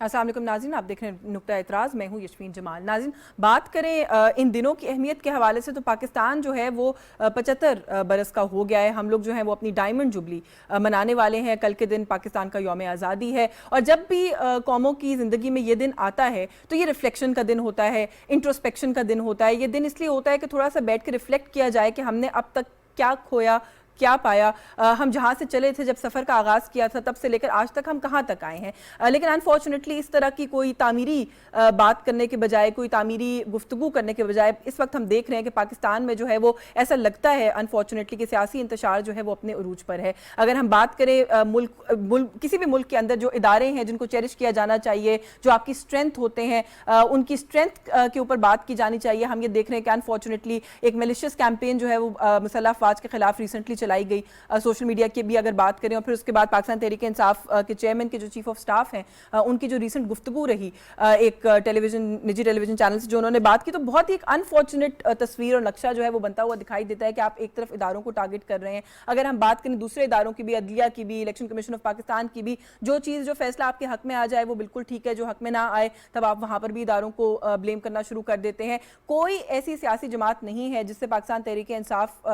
السلام علیکم ناظرین، آپ دیکھ رہے ہیں نقطہ اعتراض، میں ہوں یشفین جمال۔ ناظرین، بات کریں ان دنوں کی اہمیت کے حوالے سے تو پاکستان جو ہے وہ 75 برس کا ہو گیا ہے۔ ہم لوگ جو ہیں وہ اپنی ڈائمنڈ جبلی منانے والے ہیں۔ کل کے دن پاکستان کا یوم آزادی ہے، اور جب بھی قوموں کی زندگی میں یہ دن آتا ہے تو یہ ریفلیکشن کا دن ہوتا ہے، انٹروسپیکشن کا دن ہوتا ہے۔ یہ دن اس لیے ہوتا ہے کہ تھوڑا سا بیٹھ کے ریفلیکٹ کیا جائے کہ ہم نے اب تک کیا کھویا، کیا پایا، ہم جہاں سے چلے تھے جب سفر کا آغاز کیا تھا تب سے لے کر آج تک ہم کہاں تک آئے ہیں۔ لیکن انفارچونیٹلی اس طرح کی کوئی تعمیری بات کرنے کے بجائے، کوئی تعمیری گفتگو کرنے کے بجائے اس وقت ہم دیکھ رہے ہیں کہ پاکستان میں جو ہے وہ ایسا لگتا ہے انفارچونیٹلی کہ سیاسی انتشار جو ہے وہ اپنے عروج پر ہے۔ اگر ہم بات کریں کسی بھی ملک کے اندر جو ادارے ہیں جن کو چیریش کیا جانا چاہیے، جو آپ کی اسٹرینتھ ہوتے ہیں، ان کی اسٹرینتھ کے اوپر بات کی جانی چاہیے۔ ہم یہ دیکھ رہے ہیں کہ انفارچونیٹلی ایک میلیشیس کیمپین جو ہے وہ مسلح افواج کے خلاف ریسنٹلی چلائی گئی، سوشل میڈیا کی بھی اگر بات کریں، اور پھر اس کے بعد پاکستان تحریک انصاف کے چیئرمین کے جو چیف آف سٹاف ہیں ان کی جو ریسنٹ گفتگو رہی ایک نجی ٹیلی ویژن چینل سے جو انہوں نے بات کی، تو بہت ہی ایک انفارچونیٹ تصویر اور نقشہ جو ہے وہ بنتا ہوا دکھائی دیتا ہے کہ آپ ایک طرف اداروں کو ٹارگٹ کر رہے ہیں۔ اگر ہم بات کریں دوسرے اداروں کی بھی، عدلیہ کی بھی، الیکشن کمیشن آف پاکستان کی بھی، جو فیصلہ آپ کے حق میں آ جائے وہ بالکل ٹھیک ہے، جو حق میں نہ آئے تب آپ وہاں پر بھی اداروں کو بلیم کرنا شروع کر دیتے ہیں۔ کوئی ایسی سیاسی جماعت نہیں ہے جس سے پاکستان تحریک انصاف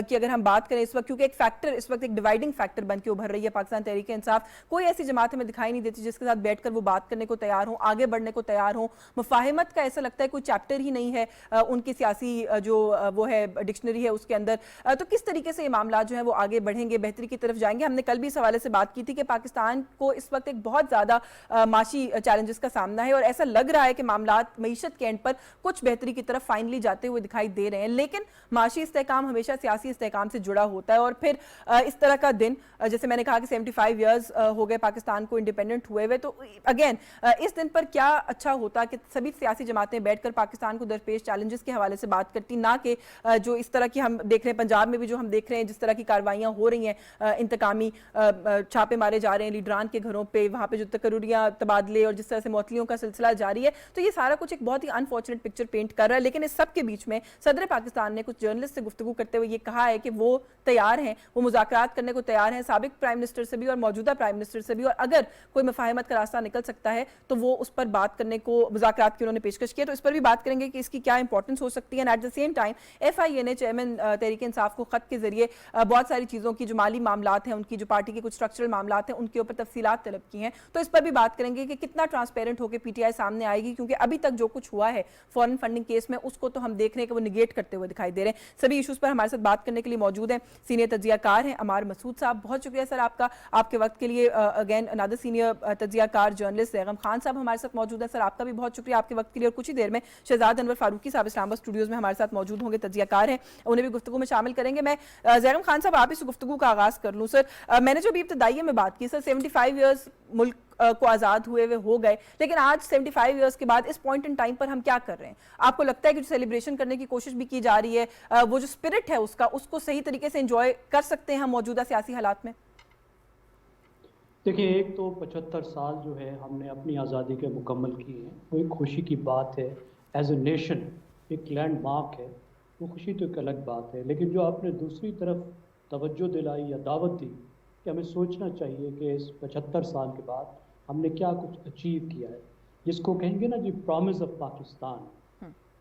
کی اگر ہم بات کریں اس وقت، کیونکہ ایک فیکٹر اس وقت ایک ڈیوائڈنگ فیکٹر بن کے ابھر رہی ہے پاکستان تحریک انصاف، کوئی ایسی جماعت ہمیں دکھائی نہیں دیتی جس کے ساتھ بیٹھ کر وہ بات کرنے کو تیار ہوں، آگے بڑھنے کو تیار ہوں۔ مفاہمت کا ایسا لگتا ہے کوئی چیپٹر ہی نہیں ہے ان کی سیاسی جو وہ ہے ڈکشنری ہے اس کے اندر۔ تو کس طریقے سے یہ معاملات جو ہیں وہ آگے بڑھیں گے، بہتری کی طرف جائیں گے؟ ہم نے کل بھی اس حوالے سے بات کی تھی کہ پاکستان کو اس وقت ایک بہت زیادہ معاشی چیلنجز کا سامنا ہے، اور ایسا لگ رہا ہے کہ معاملات معیشت کے اینڈ پر کچھ بہتری کی طرف فائنلی جاتے ہوئے دکھائی دے رہے ہیں، لیکن معاشی استحکام ہمیشہ سیاسی استحکام سے جڑا ہوتا ہے۔ اور پھر اس طرح کا دن، جیسے میں نے کہا کہ 75 ایئرز ہو گئے پاکستان کو انڈیپینڈنٹ ہوئے ہوئے، تو اگین اس دن پر کیا اچھا ہوتا کہ سبھی سیاسی جماعتیں بیٹھ کر پاکستان کو درپیش چیلنجز کے حوالے سے بات کرتی، نہ کہ جو اس طرح کی ہم دیکھ رہے ہیں پنجاب میں بھی جو ہم دیکھ رہے ہیں جس طرح کی کاروائیاں ہو رہی ہیں، انتقامی چھاپے مارے جا رہے ہیں لیڈران کے گھروں پہ، وہاں پہ جو تقرریاں، تبادلے اور جس طرح سے معطلیوں کا سلسلہ جاری ہے، تو یہ سارا کچھ ایک بہت ہی انفارچونیٹ پکچر پینٹ کر رہا ہے۔ لیکن اس سب کے بیچ میں صدر پاکستان نے کچھ جرنلسٹ سے گفتگو کرتے ہوئے یہ کہا ہے کہ وہ تیار ہیں، وہ مذاکرات کرنے کو تیار ہیں، سابق پرائم منسٹر سے بھی اور موجودہ پرائم منسٹر سے بھی، اور اگر کوئی مفاہمت کا راستہ نکل سکتا ہے تو وہ اس پر بات کرنے کو مذاکرات کی انہوں نے پیشکش کی ہے۔ تو اس پر بھی بات کریں گے کہ اس کی کیا امپورٹنس ہو سکتی ہے۔ At the same time F I A نے چیئرمین تحریک انصاف کو خط کے ذریعے بہت ساری چیزوں کی جو مالی معاملات ہیں، ان کی جو پارٹی کے کچھ اسٹرکچرل معاملات ہیں، ان کے اوپر تفصیلات طلب کی ہیں۔ تو اس پر بھی بات کریں گے کہ کتنا ٹرانسپیرنٹ ہو کے پی ٹی آئی سامنے آئے گی، کیونکہ ابھی تک جو کچھ ہوا ہے فورن فنڈنگ کیس میں اس کو تو ہم دیکھ رہے ہیں کہ وہ نگیٹ کرتے ہوئے دکھائی دے رہے ہیں۔ سبھی ایشوز پر ہمارے ساتھ بات کرنے کے لیے موجود ہیں سینئر تجزیہ کار ہیں عمار مسعود صاحب، بہت شکریہ سر آپ کا، آپ کے وقت کے لیے۔ اگین انادر سینئر تجزیہ کار جرنلسٹ زیغم خان صاحب ہمارے ساتھ موجود ہیں، سر آپ کا بھی بہت شکریہ آپ کے وقت کے لیے۔ اور کچھ ہی دیر میں شہزاد انور فاروقی صاحب اسلام آباد اسٹوڈیوز میں ہمارے ساتھ موجود ہوں گے، تجزیہ کار ہیں، انہیں بھی گفتگو میں شامل کریں گے۔ میں زیغم خان صاحب آپ اس گفتگو کا آغاز کر لوں۔ سر میں نے جو بھی ابتدائیے میں بات کی، سر 75 ایئرز ملک کو آزاد ہوئے ہو گئے، لیکن آج 75 ایئرز کے بعد اس پوائنٹ ان ٹائم پر ہم کیا کر رہے ہیں؟ آپ کو لگتا ہے کہ جو سیلیبریشن کرنے کی کوشش بھی کی جا رہی ہے، وہ جو اسپرٹ ہے اس کو صحیح طریقے سے انجوائے کر سکتے ہیں ہم موجودہ سیاسی حالات میں؟ دیکھیں، ایک تو 75 سال جو ہے ہم نے اپنی آزادی کے مکمل کیے ہیں، وہ ایک خوشی کی بات ہے۔ ایز اے نیشن ایک لینڈ مارک ہے، وہ خوشی تو ایک الگ بات ہے۔ لیکن جو آپ نے دوسری طرف توجہ دلائی یا دعوت دی کہ ہمیں سوچنا چاہیے کہ اس 75 سال کے بعد ہم نے کیا کچھ اچیو کیا ہے، جس کو کہیں گے نا جی promise of Pakistan,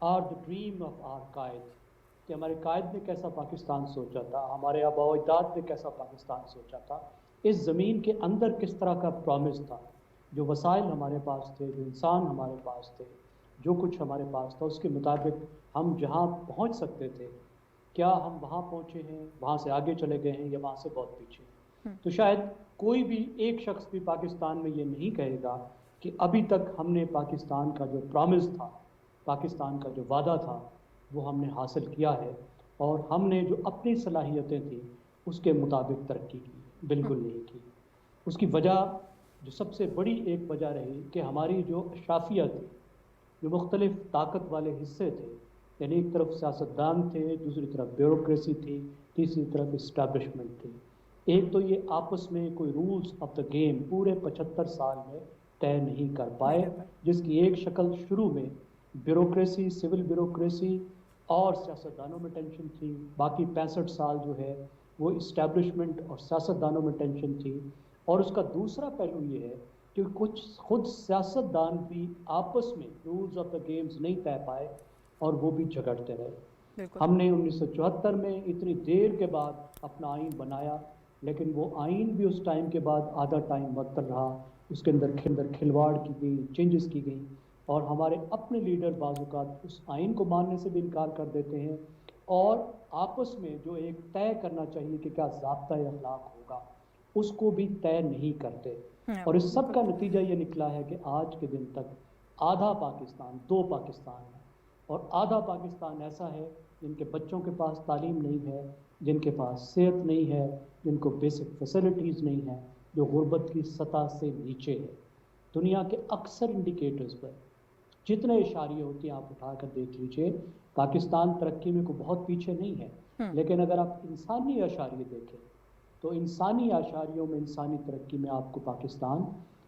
or the dream of our Quaid, کہ ہمارے قائد نے کیسا پاکستان سوچا تھا، ہمارے آباء و اجداد نے کیسا پاکستان سوچا تھا، اس زمین کے اندر کس طرح کا پرومس تھا، جو وسائل ہمارے پاس تھے، جو انسان ہمارے پاس تھے، جو کچھ ہمارے پاس تھا، اس کے مطابق ہم جہاں پہنچ سکتے تھے، کیا ہم وہاں پہنچے ہیں، وہاں سے آگے چلے گئے ہیں یا وہاں سے بہت پیچھے ہیں؟ تو شاید کوئی بھی ایک شخص بھی پاکستان میں یہ نہیں کہے گا کہ ابھی تک ہم نے پاکستان کا جو پرومس تھا، پاکستان کا جو وعدہ تھا، وہ ہم نے حاصل کیا ہے، اور ہم نے جو اپنی صلاحیتیں تھیں اس کے مطابق ترقی کی، بالکل نہیں کی۔ اس کی وجہ جو سب سے بڑی ایک وجہ رہی کہ ہماری جو اشرافیہ تھی، جو مختلف طاقت والے حصے تھے، یعنی ایک طرف سیاستدان تھے، دوسری طرف بیوروکریسی تھی، تیسری طرف اسٹیبلشمنٹ تھی، ایک تو یہ آپس میں کوئی رولز آف دا گیم پورے 75 سال میں طے نہیں کر پائے، جس کی ایک شکل شروع میں بیوروکریسی، سول بیوروکریسی اور سیاستدانوں میں ٹینشن تھی، باقی 65 سال جو ہے وہ اسٹیبلشمنٹ اور سیاستدانوں میں ٹینشن تھی، اور اس کا دوسرا پہلو یہ ہے کہ کچھ خود سیاستدان بھی آپس میں رولز آف دا گیمز نہیں طے پائے اور وہ بھی جھگڑتے رہے. بالکل. ہم نے 1974 میں اتنی دیر کے بعد اپنا آئین بنایا، لیکن وہ آئین بھی اس ٹائم کے بعد آدھا ٹائم معطل رہا، اس کے اندر کھلواڑ کی گئی، چینجز کی گئی، اور ہمارے اپنے لیڈر بعض اوقات اس آئین کو ماننے سے بھی انکار کر دیتے ہیں، اور آپس میں جو ایک طے کرنا چاہیے کہ کیا ضابطۂ اخلاق ہوگا اس کو بھی طے نہیں کرتے. اور اس سب کا نتیجہ یہ نکلا ہے کہ آج کے دن تک آدھا پاکستان، دو پاکستان ہے، اور آدھا پاکستان ایسا ہے جن کے بچوں کے پاس تعلیم نہیں ہے، جن کے پاس صحت نہیں ہے، جن کو بیسک فیسلٹیز نہیں ہیں، جو غربت کی سطح سے نیچے ہے. دنیا کے اکثر انڈیکیٹرز پر جتنے اشاریے ہوتے ہیں آپ اٹھا کر دیکھ لیجئے، پاکستان ترقی میں کوئی بہت پیچھے نہیں ہے، لیکن اگر آپ انسانی اشاریے دیکھیں تو انسانی اشاریوں میں، انسانی ترقی میں آپ کو پاکستان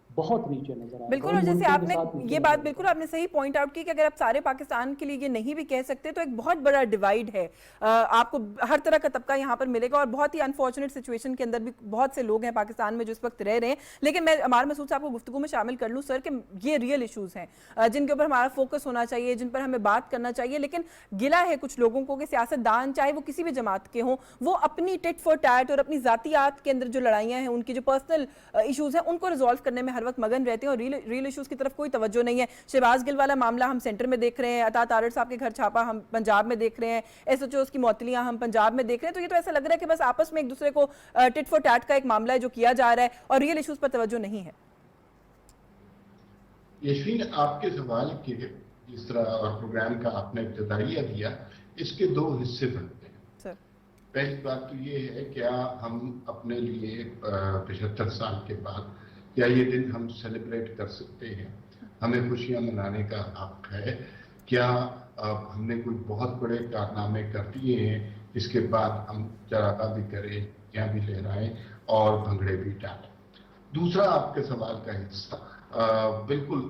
بہت نیچے نظر آئے گا. بالکل. اور جیسے آپ نے یہ بات بالکل آپ نے صحیح پوائنٹ آؤٹ کی کہ اگر آپ سارے پاکستان کے لیے یہ نہیں بھی کہہ سکتے تو ایک بہت بڑا ڈیوائیڈ ہے. آپ کو ہر طرح کا طبقہ یہاں پر ملے گا، اور بہت ہی انفارچونیٹ سچویشن کے اندر بھی بہت سے لوگ ہیں پاکستان میں جو اس وقت رہ رہے ہیں. لیکن میں عمار مسعود صاحب کو گفتگو میں شامل کر لوں سر، کہ یہ ریئل ایشوز ہیں جن کے اوپر ہمارا فوکس ہونا چاہیے، جن پر ہمیں بات کرنا چاہیے. لیکن گلا ہے کچھ لوگوں کو کہ سیاست دان چاہے وہ کسی بھی جماعت کے ہوں، وہ اپنی ٹٹ فور ٹیٹ اور اپنی ذاتیات کے اندر جو لڑائیاں ہیں، ان کی جو پرسنل ایشوز ہیں، ان کو ریزالو کرنے میں ہر وقت مگن رہتے ہیں، اور ریل ایشوز کی طرف کوئی توجہ نہیں ہے. شہباز گل والا معاملہ ہم سینٹر میں دیکھ رہے ہیں، عطا تارڑ صاحب کے گھر چھاپا ہم پنجاب میں دیکھ رہے ہیں، ایس ایچ اوز کی معطلیاں ہم پنجاب میں دیکھ رہے ہیں. تو یہ تو ایسا لگ رہا ہے کہ بس آپس میں ایک دوسرے کو ٹٹ فور ٹیٹ کا ایک معاملہ ہے جو کیا جا رہا ہے، اور ریئل ایشوز پر توجہ نہیں ہے. یشوین، آپ کے سوال کے جس طرح اور پروگرام کا آپ نے ابتدائیہ دیا، اس کے دو حصے بنتے ہیں. پہلی بات تو یہ ہے کیا ہم اپنے لیے 75 سال کے بعد کیا یہ دن ہم سیلیبریٹ کر سکتے ہیں؟ ہمیں خوشیاں منانے کا حق ہے. کیا ہم نے کوئی بہت بڑے کارنامے کر دیے ہیں اس کے بعد ہم چراغاں بھی کریں یا بھی لہرائیں اور بھنگڑے بھی ڈالیں؟ دوسرا آپ کے سوال کا حصہ بالکل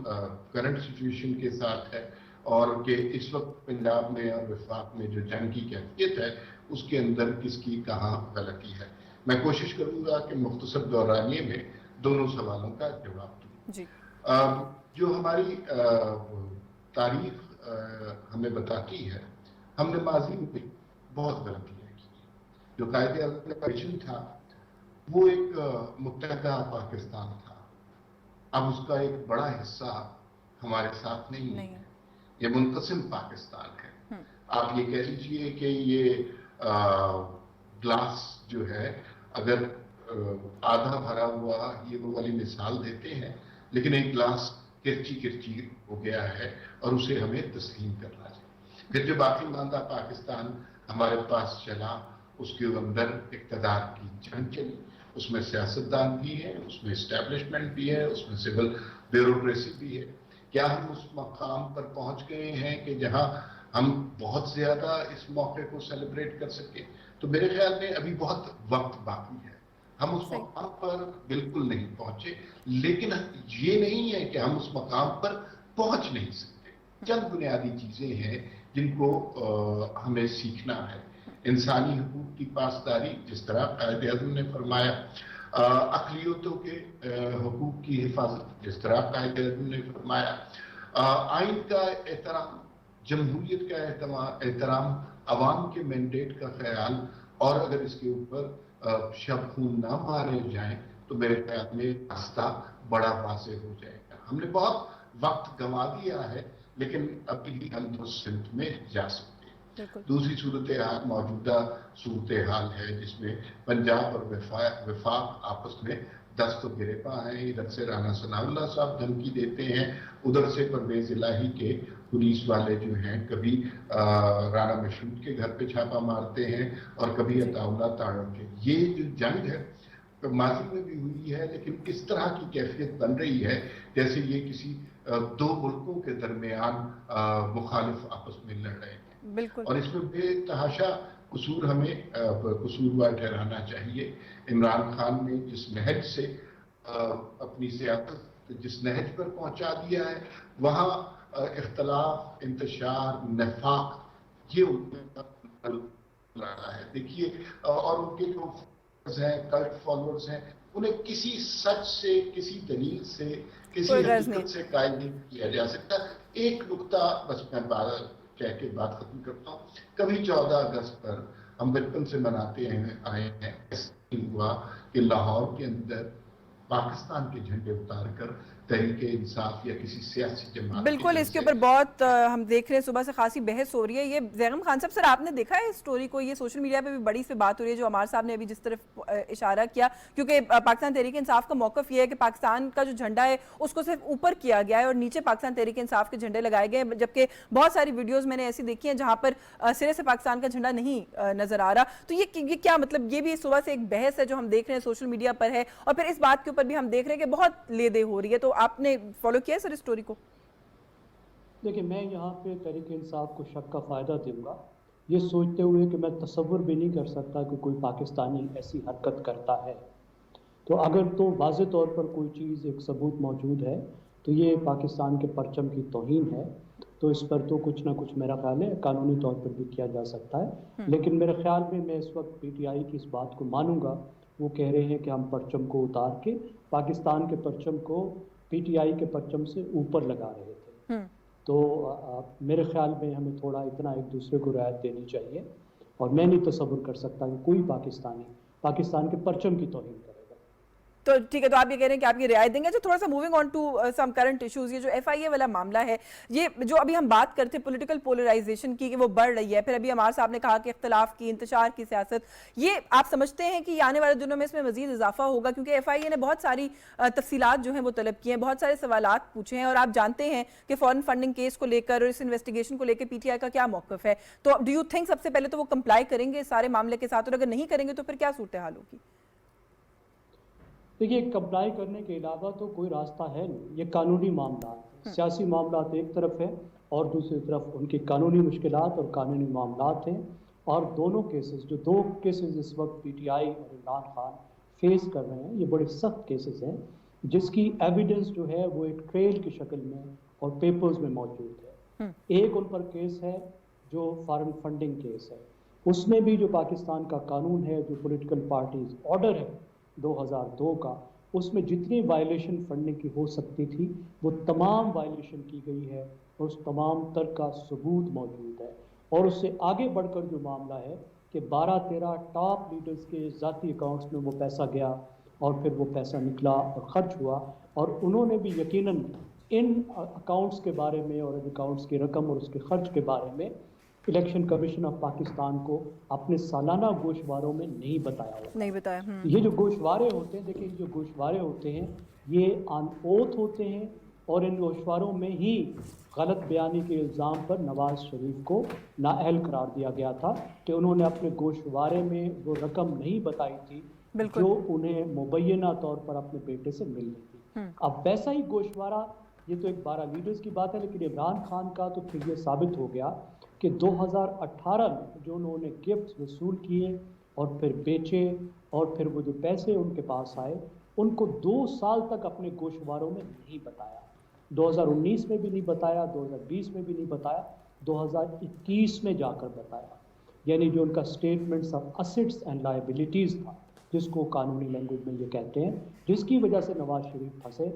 کرنٹ سچویشن کے ساتھ ہے، اور کہ اس وقت پنجاب میں اور وفاق میں جو جنگ کی کیفیت ہے اس کے اندر کس کی کہاں غلطی ہے. میں کوشش کروں گا کہ مختصر دورانیے میں دونوں سوالوں کا جواب دوں. جی. جو ہماری تاریخ ہمیں بتاتی ہے، ہم نے ماضی میں بہت غلطیاں کی. جو قائد اعظم کا ویژن تھا وہ ایک متحدہ پاکستان تھا. اب اس کا ایک بڑا حصہ ہمارے ساتھ نہیں ہے، یہ منقسم پاکستان ہے. آپ یہ کہہ لیجئے کہ یہ گلاس جو ہے اگر آدھا بھرا ہوا، یہ وہ والی مثال دیتے ہیں، لیکن ایک گلاس کرچی ہو گیا ہے اور اسے ہمیں تسلیم کرنا چاہیے. پھر جو باقی ماندہ پاکستان ہمارے پاس چلا، اس کے اندر اقتدار کی جنگ چلی، اس میں سیاستدان بھی ہے، اس میں اسٹیبلشمنٹ بھی ہے، اس میں سول بیوروکریسی بھی ہے. کیا ہم اس مقام پر پہنچ گئے ہیں کہ جہاں ہم بہت زیادہ اس موقع کو سیلیبریٹ کر سکیں؟ تو میرے خیال میں ابھی بہت وقت باقی ہے. ہم اس مقام پر بالکل نہیں پہنچے، لیکن یہ نہیں ہے کہ ہم اس مقام پر پہنچ نہیں سکتے. چند بنیادی چیزیں ہیں جن کو ہمیں سیکھنا ہے. انسانی حقوق کی پاسداری، جس طرح قائد اعظم نے فرمایا، اقلیتوں کے حقوق کی حفاظت، جس طرح قائد اعظم نے فرمایا، آئین کا احترام، جمہوریت کا احترام، عوام کے مینڈیٹ کا خیال، اور اگر اس کے اوپر شب خون نہ مارے جائیں تو میرے خیال میں راستہ بڑا واضح ہو جائے گا. ہم نے بہت وقت گنوا دیا ہے، لیکن ابھی ہم تو سمت میں جا سکتے ہیں. دوسری صورتحال موجودہ صورتحال ہے جس میں پنجاب اور وفاق آپس میں دست و گریباں ہیں. ادھر سے رانا ثناء اللہ صاحب دھمکی دیتے ہیں، ادھر سے پرویز الہی کے پولیس والے جو ہیں کبھی رانا مشروط کے گھر پہ چھاپا مارتے ہیں اور کبھی عطا اللہ تارڑ کے. یہ جو جنگ ہے ماضی میں بھی ہوئی ہے، لیکن اس طرح کی کیفیت بن رہی ہے جیسے یہ کسی دو ملکوں کے درمیان مخالف آپس میں لڑ رہے ہیں. اور اس میں بے تحاشا قصور ہمیں قصوروار ٹھہرانا چاہیے. عمران خان نے جس نہج سے اپنی سیاست جس نہج پر پہنچا دیا ہے، وہاں اختلاف، انتشار، نفاق، یہ ان کا رہا ہے. دیکھیے، اور ان کے جو ہیں کلٹ فالوورز ہیں انہیں کسی سچ سے، کسی دلیل سے، کسی کوئی غرض نہیں۔ حقیقت سے قائل نہیں کیا جا سکتا۔ ایک نقطہ بس میں کہہ کے بات ختم کرتا ہوں۔ کبھی 14 اگست پر ہم بچپن سے مناتے آئے ہیں، ایسا ہوا کہ لاہور کے اندر پاکستان کے جھنڈے اتار کر تحریک انصاف یا کسی سیاسی جماعت بالکل، اس کے اوپر بہت ہم دیکھ رہے ہیں صبح سے خاصی بحث ہو رہی ہے۔ یہ زیغم خان صاحب، سر آپ نے دیکھا ہے اس سٹوری کو؟ یہ سوشل میڈیا پہ بھی بڑی سے بات ہو رہی ہے، جو عمار صاحب نے ابھی جس طرف اشارہ کیا، کیونکہ پاکستان تحریک انصاف کا موقف یہ ہے کہ پاکستان کا جو جھنڈا ہے اس کو صرف اوپر کیا گیا ہے اور نیچے پاکستان تحریک انصاف کے جھنڈے لگائے گئے ہیں، جبکہ بہت ساری ویڈیوز میں نے ایسی دیکھی ہیں جہاں پر سرے سے پاکستان کا جھنڈا نہیں نظر آ رہا۔ تو یہ کیا مطلب، یہ بھی صبح سے ایک بحث ہے جو ہم دیکھ رہے ہیں سوشل میڈیا پر ہے، اور پھر اس بات کے اوپر بھی ہم دیکھ رہے ہیں کہ بہت لے دے ہو رہی ہے۔ تو آپ نے فالو کیا ہے سر اس سٹوری کو؟ دیکھیں، میں یہاں پہ تحریک انصاف کو شک کا فائدہ دوں گا، یہ سوچتے ہوئے کہ میں تصور بھی نہیں کر سکتا کہ کوئی پاکستانی ایسی حرکت کرتا ہے۔ تو اگر تو واضح طور پر کوئی چیز، ایک ثبوت موجود ہے، تو یہ پاکستان کے پرچم کی توہین ہے، تو اس پر تو کچھ نہ کچھ میرا خیال ہے قانونی طور پر بھی کیا جا سکتا ہے۔ لیکن میرے خیال میں اس وقت پی ٹی آئی کی اس بات کو مانوں گا، وہ کہہ رہے ہیں کہ ہم پرچم کو اتار کے پاکستان کے پرچم کو پی ٹی آئی کے پرچم سے اوپر لگا رہے تھے۔ تو میرے خیال میں ہمیں تھوڑا اتنا ایک دوسرے کو رعایت دینی چاہیے، اور میں نہیں تصور کر سکتا کہ کوئی پاکستانی پاکستان کے پرچم کی توہین کرے گا۔ تو ٹھیک ہے، تو آپ یہ کہہ رہے ہیں کہ آپ یہ رعایت دیں گے۔ جو تھوڑا سا moving on to some current issues, یہ جو ایف آئی اے والا معاملہ ہے، یہ جو ابھی ہم بات کرتے ہیں پولیٹیکل پولرائزیشن کی کہ وہ بڑھ رہی ہے، پھر ابھی عمار صاحب نے کہا کہ اختلاف کی، انتشار کی سیاست، یہ آپ سمجھتے ہیں کہ آنے والے دنوں میں اس میں مزید اضافہ ہوگا؟ کیونکہ ایف آئی اے نے بہت ساری تفصیلات جو ہیں وہ طلب کی ہیں، بہت سارے سوالات پوچھے ہیں، اور آپ جانتے ہیں کہ فورن فنڈنگ کیس کو لے کر اور اس انویسٹیگیشن کو لے کے پی ٹی آئی کا کیا موقف ہے۔ تو ڈو یو تھنک سب سے پہلے تو وہ کمپلائی کریں گے سارے معاملے کے ساتھ، اور اگر نہیں کریں گے تو پھر کیا صورتحال ہوگی؟ دیکھیے، کمپلائی کرنے کے علاوہ تو کوئی راستہ ہے نہیں۔ یہ قانونی معاملات، سیاسی معاملات ایک طرف ہے، اور دوسری طرف ان کی قانونی مشکلات اور قانونی معاملات ہیں، اور دونوں کیسز، جو دو کیسز اس وقت پی ٹی آئی اور عمران خان فیس کر رہے ہیں، یہ بڑے سخت کیسز ہیں، جس کی ایویڈنس جو ہے وہ ایک ٹریل کی شکل میں اور پیپرز میں موجود ہے۔ ایک ان پر کیس ہے جو فارن فنڈنگ کیس ہے، اس میں بھی جو پاکستان کا قانون ہے، جو پولیٹیکل پارٹیز آرڈر ہے 2002 کا، اس میں جتنی وائلیشن فنڈنگ کی ہو سکتی تھی وہ تمام وائلیشن کی گئی ہے، اور اس تمام تر کا ثبوت موجود ہے۔ اور اس سے آگے بڑھ کر جو معاملہ ہے کہ 12-13 ٹاپ لیڈرز کے ذاتی اکاؤنٹس میں وہ پیسہ گیا، اور پھر وہ پیسہ نکلا اور خرچ ہوا، اور انہوں نے بھی یقیناً ان اکاؤنٹس کے بارے میں اور ان اکاؤنٹس کی رقم اور اس کے خرچ کے بارے میں الیکشن کمیشن آف پاکستان کو اپنے سالانہ گوشواروں میں نہیں بتایا ہوتا۔ نہیں بتایا۔ یہ جو گوشوارے ہوتے ہیں، دیکھیں، جو گوشوارے ہوتے ہیں یہ آن اوتھ ہوتے ہیں، اور ان گوشواروں میں ہی غلط بیانی کے الزام پر نواز شریف کو نااہل قرار دیا گیا تھا کہ انہوں نے اپنے گوشوارے میں وہ رقم نہیں بتائی تھی جو انہیں مبینہ طور پر اپنے بیٹے سے ملنی تھی۔ اب ویسا ہی گوشوارہ، یہ تو ایک 12 لیڈرز کی بات ہے، لیکن عمران خان کا تو پھر یہ ثابت ہو گیا کہ 2018 میں جو انہوں نے گفٹ وصول کیے اور پھر بیچے، اور پھر وہ جو پیسے ان کے پاس آئے ان کو 2 سال تک اپنے گوشواروں میں نہیں بتایا۔ 2019 میں بھی نہیں بتایا، 2020 میں بھی نہیں بتایا، 2021 میں جا کر بتایا۔ یعنی جو ان کا اسٹیٹمنٹس آف اسیٹس اینڈ لائبلٹیز تھا، جس کو قانونی لینگویج میں یہ کہتے ہیں، جس کی وجہ سے نواز شریف پھنسے،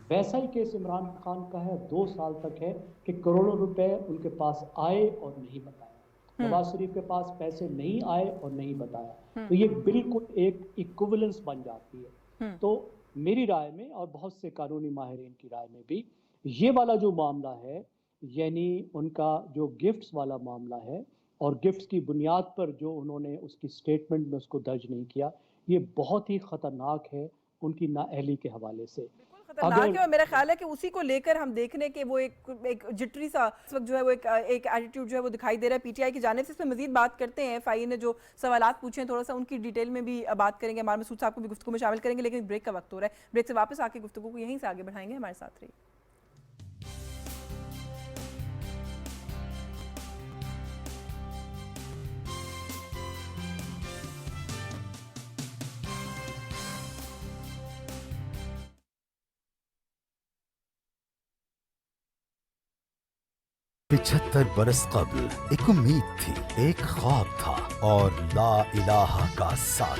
ویسا ہی کیس عمران خان کا ہے۔ 2 سال تک ہے کہ کروڑوں روپے ان کے پاس آئے اور نہیں بتایا، نواز شریف کے پاس پیسے نہیں آئے اور نہیں بتایا۔ تو یہ بالکل ایک ایکوولنس بن جاتی ہے۔ تو میری رائے میں اور بہت سے قانونی ماہرین کی رائے میں بھی یہ والا جو معاملہ ہے، یعنی ان کا جو گفٹس والا معاملہ ہے، اور گفٹس کی بنیاد پر جو انہوں نے اس کی سٹیٹمنٹ میں اس کو درج نہیں کیا، یہ بہت ہی خطرناک ہے ان کی نااہلی کے حوالے سے۔ خطرناک ہے، اور میرا خیال ہے کہ اسی کو لے کر ہم دیکھ رہے ہیں کہ وہ ایک جٹری سا اس وقت جو ہے وہ ایک ایٹیٹیوڈ جو ہے وہ دکھائی دے رہا ہے پی ٹی آئی کی جانب سے۔ اس میں مزید بات کرتے ہیں، ایف آئی اے نے جو سوالات پوچھے ہیں تھوڑا سا ان کی ڈیٹیل میں بھی بات کریں گے، ہمارے مسعود صاحب کو بھی گفتگو میں شامل کریں گے، لیکن بریک کا وقت ہو رہا ہے، بریک سے واپس آ کے گفتگو کو یہیں سے آگے بڑھائیں گے، ہمارے ساتھ رہیے۔ پچھتر برس قبل ایک امید تھی، ایک خواب تھا، اور لا الہ کا ساتھ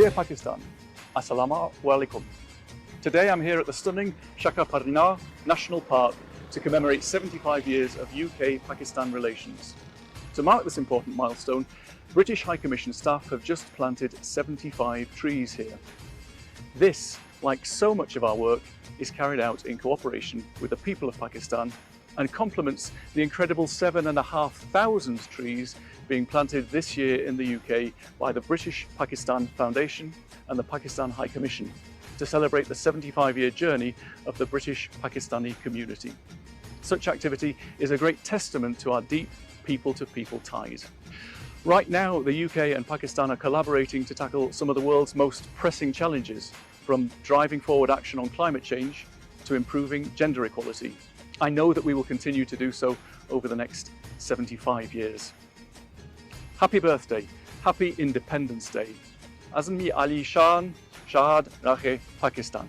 Dear Pakistan, Assalamu alaikum. Today I'm here at the stunning Shakaparina National Park to commemorate 75 years of UK-Pakistan relations. To mark this important milestone, British High Commission staff have just planted 75 trees here. This, like so much of our work, is carried out in cooperation with the people of Pakistan and complements the incredible 7,500 trees being planted this year in the UK by the British Pakistan Foundation and the Pakistan High Commission to celebrate the 75-year journey of the British Pakistani community. Such activity is a great testament to our deep people-to-people ties. Right now, the UK and Pakistan are collaborating to tackle some of the world's most pressing challenges, from driving forward action on climate change to improving gender equality. I know that we will continue to do so over the next 75 years. Happy birthday, happy Independence Day. Azmi Ali Shan, Shahad Rakhe, Pakistan.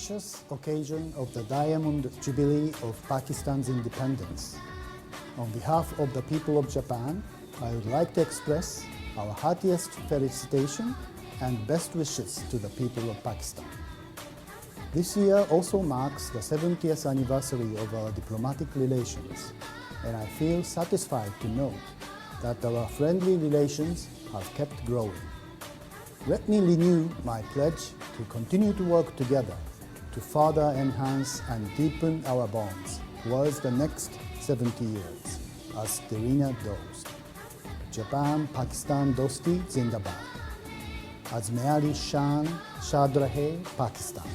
auspicious occasion of the Diamond Jubilee of Pakistan's independence. On behalf of the people of Japan, I would like to express our heartiest felicitation and best wishes to the people of Pakistan. This year also marks the 70th anniversary of our diplomatic relations, and I feel satisfied to note that our friendly relations have kept growing. Let me renew my pledge to continue to work together to further enhance and deepen our bonds towards the next 70 years, as Terina dosed. Japan, Pakistan dosti zindabad. Azme Ali Shan, Shad Rahe, Pakistan.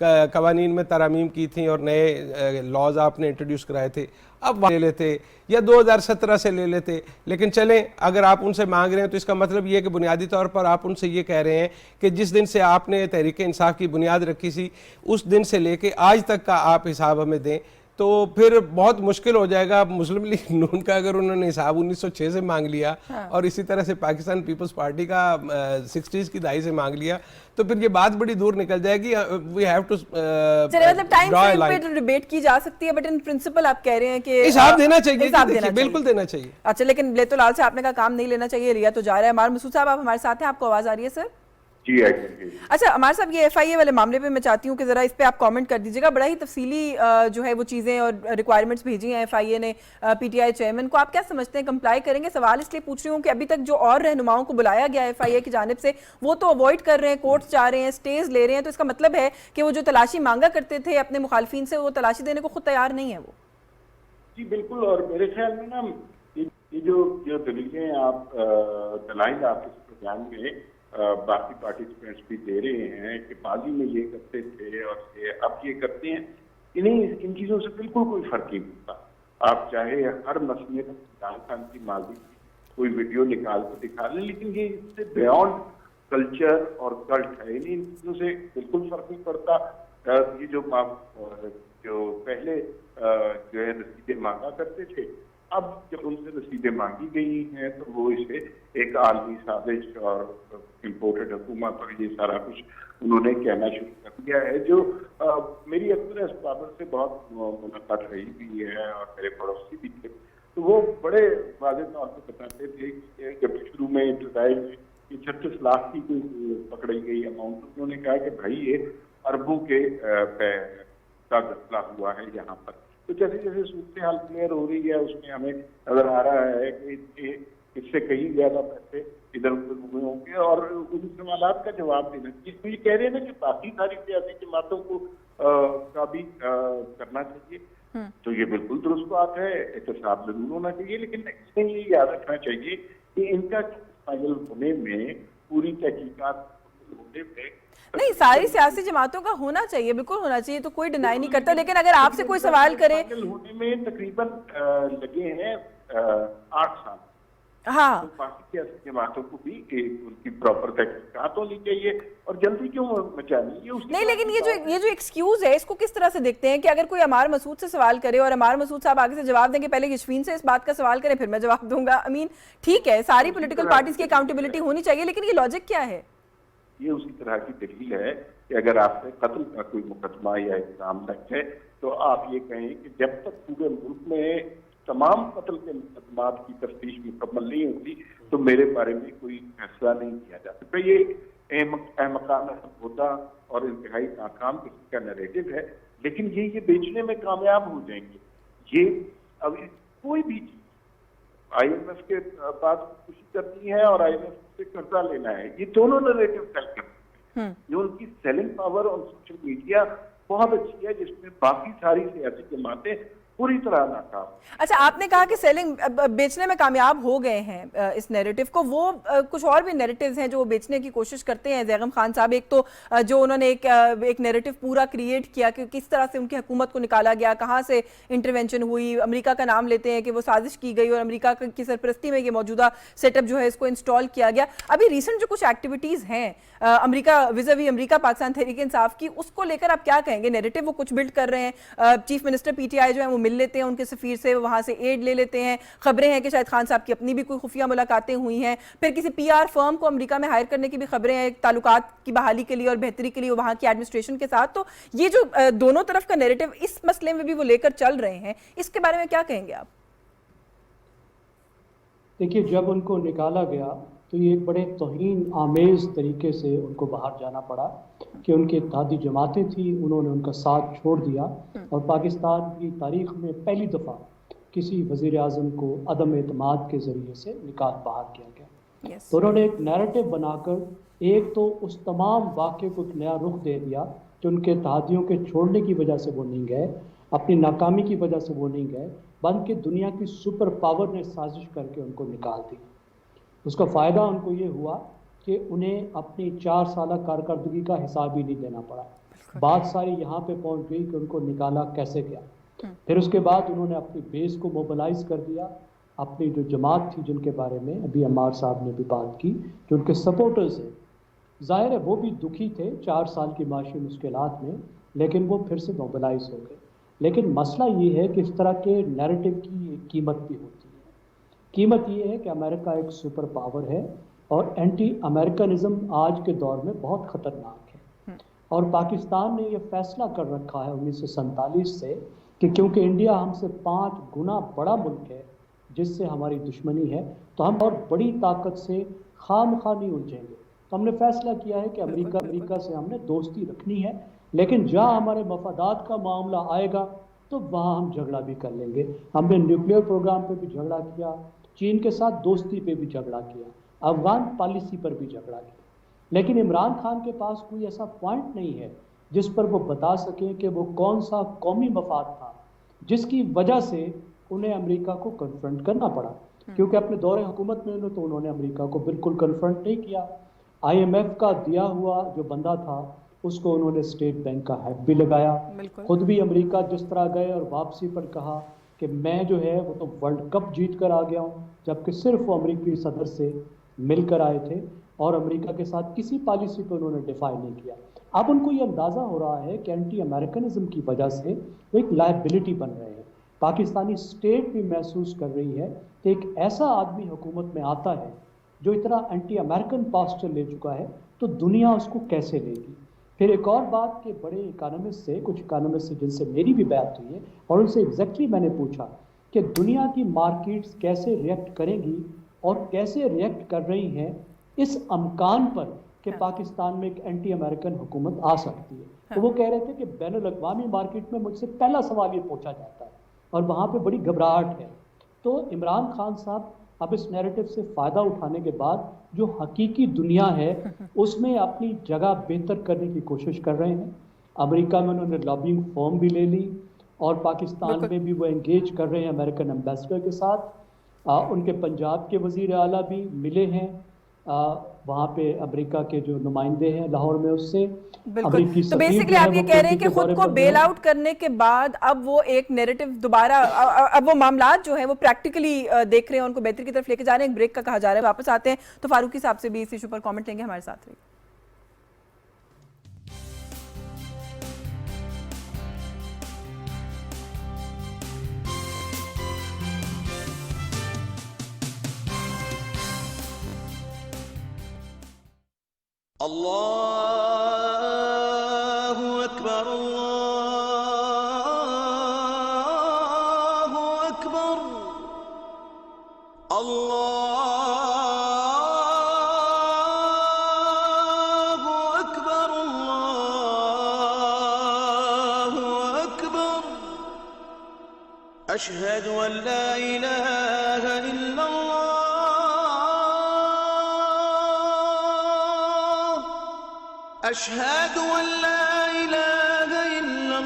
قوانین میں ترامیم کی تھیں اور نئے laws آپ نے introduce کرائے تھے، اب لے لیتے یا 2017 سے لے لیتے. لیکن چلیں اگر آپ ان سے مانگ رہے ہیں تو اس کا مطلب یہ ہے کہ بنیادی طور پر آپ ان سے یہ کہہ رہے ہیں کہ جس دن سے آپ نے تحریک انصاف کی بنیاد رکھی سی اس دن سے لے کے آج تک کا آپ حساب ہمیں دیں، تو پھر بہت مشکل ہو جائے گا. مسلم لیگ نون کا اگر انہوں نے حساب 1906 سے مانگ لیا اور اسی طرح سے پاکستان پیپلز پارٹی کا 60s کی دہائی سے مانگ لیا تو پھر یہ بات بڑی دور نکل جائے گی. وی ہیو ٹو مطلب ٹائم فریم پہ ڈیبیٹ کی جا سکتی ہے، بٹ ان پرنسپل آپ کہہ رہے ہیں کہ حساب دینا چاہیے، بالکل دینا چاہیے. اچھا، لیکن بیت العال سے آپ نے کہا کام نہیں لینا چاہیے، لیا تو جا رہا ہے. عمار مسعود صاحب آپ ہمارے ساتھ ہیں، آپ کو آواز آ رہی ہے سر؟ جی اچھا عمار صاحب، یہ ایف آئی اے والے معاملے پہ میں چاہتی ہوں کہ ذرا اس پہ آپ کامنٹ کر دیجیے گا. بڑا ہی تفصیلی جو ہے وہ چیزیں اور ریکوائرمنٹس بھیجی ہیں ایف آئی اے نے پی ٹی آئی چیئرمین کو. آپ کیا سمجھتے ہیں کمپلائی کریں گے؟ سوال اس لیے پوچھ رہی ہوں کہ ابھی تک جو اور رہنماؤں کو بلایا گیا ایف آئی اے کی جانب سے وہ تو اوائڈ کر رہے ہیں، کورٹس جا رہے ہیں، اسٹیز لے رہے ہیں، تو اس کا مطلب ہے کہ وہ جو تلاشی مانگا کرتے تھے اپنے مخالفین سے وہ تلاشی دینے کو خود تیار نہیں ہے وہ. جی بالکل، اور میرے خیال میں نا یہ جو دلیلیں آپ دلائل آپ اس پروگرام میں باقی پارٹیسپینٹس بھی دے رہے ہیں کہ ماضی میں یہ کرتے تھے اور اب یہ کرتے ہیں، ان چیزوں سے بالکل کوئی فرق نہیں پڑتا. آپ چاہے ہر مسئلے میں عمران خان کی ماضی کی کوئی ویڈیو نکال کے دکھا لیں، لیکن یہ اس سے بیانڈ کلچر اور کلٹ ہے، ان چیزوں سے بالکل فرق نہیں پڑتا. یہ جو پہلے جو ہے رسیدیں مانگا کرتے تھے، اب جب ان سے رسیدیں مانگی گئی ہیں تو وہ اسے ایک عالمی سازش اور امپورٹڈ حکومت پر یہ سارا کچھ انہوں نے کہنا شروع کر دیا ہے. جو میری اکثر اس بابر سے بہت ملاقات رہی بھی ہے اور میرے پڑوسی بھی تھے، تو وہ بڑے واضح طور پہ بتاتے تھے کہ جب شروع میں ابتدائی میں 36 لاکھ کی پکڑی گئی اماؤنٹ، انہوں نے کہا کہ بھائی یہ اربوں کے کا مسئلہ ہوا ہے یہاں پر. تو جیسے جیسے صورتحال کلیئر ہو رہی ہے اس میں ہمیں نظر آ رہا ہے کہ اس سے کہیں زیادہ پیسے ادھر ادھر ہوئے ہوں گے اور ان سوالات کا جواب دینا چاہیے. تو یہ کہہ رہے ہیں نا کہ باقی ساری سیاسی جماعتوں کو کا بھی کرنا چاہیے، تو یہ بالکل درست بات ہے، احتساب ضرور ہونا چاہیے، لیکن اس میں یہ یاد رکھنا چاہیے کہ ان کا فائنل ہونے میں پوری تحقیقات ہونے میں نہیں، ساری سیاسی جماعتوں کا ہونا چاہیے، بالکل ہونا چاہیے، تو کوئی ڈینائی نہیں کرتا. لیکن اگر آپ سے کوئی سوال کرے، ہونے میں تقریباً لگے ہیں 8 سال. ہاں، باقی سیاسی جماعتوں کو بھی ان کی پراپر تحقیقات ہونی چاہیے اور جلدی کیوں مچانی ہے نہیں. لیکن یہ جو ایکسکیوز ہے اس کو کس طرح سے دیکھتے ہیں کہ اگر کوئی عمار مسعود سے سوال کرے اور عمار مسعود صاحب آگے سے جواب دیں کہ پہلے یشفین سے اس بات کا سوال کریں پھر میں جواب دوں گا. ٹھیک ہے، ساری پولیٹیکل پارٹیز کی اکاؤنٹیبلٹی ہونی چاہیے، لیکن یہ لاجک کیا ہے؟ یہ اسی طرح کی دلیل ہے کہ اگر آپ سے قتل کا کوئی مقدمہ یا الزام لگ ہے تو آپ یہ کہیں کہ جب تک پورے ملک میں تمام قتل کے مقدمات کی تفتیش مکمل نہیں ہوتی تو میرے بارے میں کوئی فیصلہ نہیں کیا جا سکتا. یہ احمقانہ ہوتا اور انتہائی ناکام قسم کا نیریٹو ہے، لیکن یہ بیچنے میں کامیاب ہو جائیں گے. یہ اب کوئی بھی چیز آئی ایم ایف کے بعد خوشی کرنی ہے اور آئی ایم ایف سے قرضہ لینا ہے، یہ دونوں نیریٹو سیل کرتے ہیں. جو ان کی سیلنگ پاور اور سوشل میڈیا بہت اچھی ہے، جس میں باقی ساری سیاسی جماعتیں پوری طرح ناکام. اچھا، آپ نے کہا کہ سیلنگ بیچنے میں کامیاب ہو گئے ہیں اس نیریٹو کو، وہ کچھ اور بھی نیریٹیوز ہیں جو وہ بیچنے کی کوشش کرتے ہیں زیغم خان صاحب. ایک تو جو انہوں نے ایک نیریٹو پورا کریٹ کیا کہ کس طرح سے ان کی حکومت کو نکالا گیا، کہاں سے انٹرونشن ہوئی، امریکہ کا نام لیتے ہیں کہ وہ سازش کی گئی اور امریکہ کی سرپرستی میں یہ موجودہ سیٹ اپ جو ہے اس کو انسٹال کیا گیا. ابھی ریسنٹ جو کچھ ایکٹیویٹیز ہیں امریکہ ویزاوی امریکہ پاکستان تحریک انصاف کی، اس کو لے کر آپ کیا کہیں گے؟ نیریٹو وہ کچھ بلڈ کر رہے ہیں، chief minister P T I جو ہیں وہ مل لیتے ہیں ان کے سفیر سے، وہاں سے ایڈ لے لیتے ہیں، خبریں ہیں کہ شاید خان صاحب کی اپنی بھی کوئی خفیہ ملاقاتیں ہوئی ہیں، پھر کسی پی آر فرم کو امریکہ میں ہائر کرنے کی بھی خبریں ہیں تعلقات کی بحالی کے لیے اور بہتری کے لیے وہاں کی ایڈمنسٹریشن کے ساتھ. تو یہ جو دونوں طرف کا نیریٹو اس مسئلے میں بھی وہ لے کر چل رہے ہیں، اس کے بارے میں کیا کہیں گے آپ؟ دیکھیے، جب ان کو نکالا گیا تو یہ ایک بڑے توہین آمیز طریقے سے ان کو باہر جانا پڑا کہ ان کی اتحادی جماعتیں تھیں، انہوں نے ان کا ساتھ چھوڑ دیا اور پاکستان کی تاریخ میں پہلی دفعہ کسی وزیر اعظم کو عدم اعتماد کے ذریعے سے نکال باہر کیا گیا. تو انہوں نے ایک نیریٹو بنا کر ایک تو اس تمام واقعے کو ایک نیا رخ دے دیا کہ ان کے اتحادیوں کے چھوڑنے کی وجہ سے وہ نہیں گئے، اپنی ناکامی کی وجہ سے وہ نہیں گئے، بلکہ دنیا کی سپر پاور نے سازش کر کے ان کو نکال دی. اس کا فائدہ ان کو یہ ہوا کہ انہیں اپنی 4 سالہ کارکردگی کا حساب ہی نہیں دینا پڑا. بات ساری یہاں پہ پہنچ گئی کہ ان کو نکالا کیسے گیا. پھر اس کے بعد انہوں نے اپنی بیس کو موبلائز کر دیا. اپنی جو جماعت تھی جن کے بارے میں ابھی عمار صاحب نے بھی بات کی کہ ان کے سپورٹرز ہیں, ظاہر ہے وہ بھی دکھی تھے 4 سال کی معاشی مشکلات میں, لیکن وہ پھر سے موبلائز ہو گئے. لیکن مسئلہ یہ ہے کہ اس طرح کے نیریٹو کی ایک قیمت بھی ہوتی ہے. قیمت یہ ہے کہ امریکہ ایک سپر پاور ہے اور اینٹی امریکنزم آج کے دور میں بہت خطرناک ہے. اور پاکستان نے یہ فیصلہ کر رکھا ہے 1947 سے کہ کیونکہ انڈیا ہم سے 5 گنا بڑا ملک ہے جس سے ہماری دشمنی ہے, تو ہم اور بڑی طاقت سے خام خواہ نہیں الجھیں گے. تو ہم نے فیصلہ کیا ہے کہ امریکہ سے ہم نے دوستی رکھنی ہے, لیکن جہاں ہمارے مفادات کا معاملہ آئے گا تو وہاں ہم جھگڑا بھی کر لیں گے. ہم نے نیوکلیئر پروگرام پہ بھی جھگڑا کیا, چین کے ساتھ دوستی پہ بھی جھگڑا کیا, افغان پالیسی پر بھی جھگڑا کیا. لیکن عمران خان کے پاس کوئی ایسا پوائنٹ نہیں ہے جس پر وہ بتا سکیں کہ وہ کون سا قومی مفاد تھا جس کی وجہ سے انہیں امریکہ کو کنفرنٹ کرنا پڑا. کیونکہ اپنے دور حکومت میں تو انہوں نے امریکہ کو بالکل کنفرنٹ نہیں کیا. IMF کا دیا ہوا جو بندہ تھا اس کو انہوں نے اسٹیٹ بینک کا ہیڈ بھی لگایا. خود بھی امریکہ جس طرح گئے اور واپسی پر کہا کہ میں جو ہے وہ تو ورلڈ کپ جیت کر آ گیا ہوں, جبکہ صرف وہ امریکی صدر سے مل کر آئے تھے اور امریکہ کے ساتھ کسی پالیسی پہ انہوں نے ڈیفائی نہیں کیا. اب ان کو یہ اندازہ ہو رہا ہے کہ اینٹی امریکنزم کی وجہ سے وہ ایک لائبلٹی بن رہے ہیں. پاکستانی اسٹیٹ بھی محسوس کر رہی ہے کہ ایک ایسا آدمی حکومت میں آتا ہے جو اتنا اینٹی امریکن پاسچر لے چکا ہے تو دنیا اس کو کیسے لے گی. پھر ایک اور بات کہ بڑے اکانومسٹ سے کچھ اکانومسٹ سے جن سے میری بھی بات ہوئی ہے اور ان سے ایگزیکٹلی میں نے پوچھا کہ دنیا کی مارکیٹس کیسے ریئیکٹ کریں گی اور کیسے ریئیکٹ کر رہی ہیں اس امکان پر کہ پاکستان میں ایک اینٹی امریکن حکومت آ سکتی ہے. تو وہ کہہ رہے تھے کہ بین الاقوامی مارکیٹ میں مجھ سے پہلا سوال یہ پوچھا جاتا ہے اور وہاں پہ بڑی گھبراہٹ ہے. تو عمران خان صاحب اب اس نیریٹو سے فائدہ اٹھانے کے بعد جو حقیقی دنیا ہے اس میں اپنی جگہ بہتر کرنے کی کوشش کر رہے ہیں. امریکہ میں انہوں نے لابنگ فارم بھی لے لی اور پاکستان میں بھی وہ انگیج کر رہے ہیں امریکن ایمبیسڈر کے ساتھ. ان کے پنجاب کے وزیر اعلیٰ بھی ملے ہیں وہاں پہ امریکہ کے جو نمائندے ہیں لاہور میں اس سے. بالکل, تو بیسیکلی آپ یہ کہہ رہے ہیں کہ خود کو بیل آؤٹ کرنے کے بعد اب وہ ایک نیریٹو دوبارہ اب وہ معاملات جو ہیں وہ پریکٹیکلی دیکھ رہے ہیں, ان کو بہتری کی طرف لے کے جا رہے ہیں. ایک بریک کا کہا جا رہا ہے, واپس آتے ہیں تو فاروقی صاحب سے بھی اس ایشو پر کامنٹ لیں گے. ہمارے ساتھ رہیے. اللہ اکبر اللہ اکبر اللہ اکبر اللہ اکبر اشہد ان لا الہ الا اللہ أشهد أن لا إله إلا